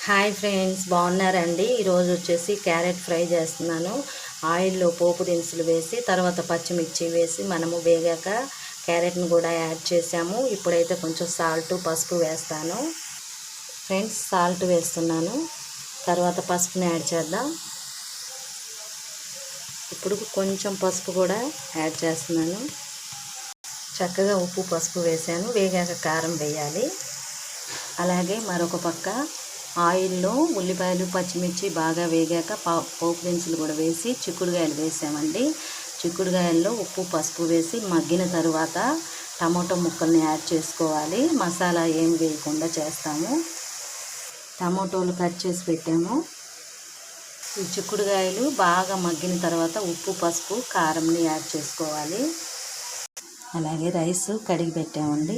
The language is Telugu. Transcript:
హాయ్ ఫ్రెండ్స్, బాగున్నారండి. ఈరోజు వచ్చేసి క్యారెట్ ఫ్రై చేస్తున్నాను. ఆయిల్లో పోపు దినుసులు వేసి తర్వాత పచ్చిమిర్చి వేసి మనము వేగాక క్యారెట్ను కూడా యాడ్ చేసాము. ఇప్పుడైతే కొంచెం సాల్ట్ పసుపు వేస్తాను. ఫ్రెండ్స్, సాల్ట్ వేస్తున్నాను. తర్వాత పసుపుని యాడ్ చేద్దాం. ఇప్పుడు కొంచెం పసుపు కూడా యాడ్ చేస్తున్నాను. చక్కగా ఉప్పు పసుపు వేసాను. వేగాక కారం వేయాలి. అలాగే మరొక పక్క ఆయిల్లో ఉల్లిపాయలు పచ్చిమిర్చి బాగా వేగాక పోపు దినుసులు కూడా వేసి చిక్కుడుకాయలు వేసామండి. చిక్కుడుకాయల్లో ఉప్పు పసుపు వేసి మగ్గిన తరువాత టమాటో ముక్కల్ని యాడ్ చేసుకోవాలి. మసాలా ఏం వేయకుండా చేస్తాము. టమాటోలు కట్ చేసి పెట్టాము. ఈ చిక్కుడుకాయలు బాగా మగ్గిన తర్వాత ఉప్పు పసుపు కారంని యాడ్ చేసుకోవాలి. అలాగే రైస్ కడిగి పెట్టామండి.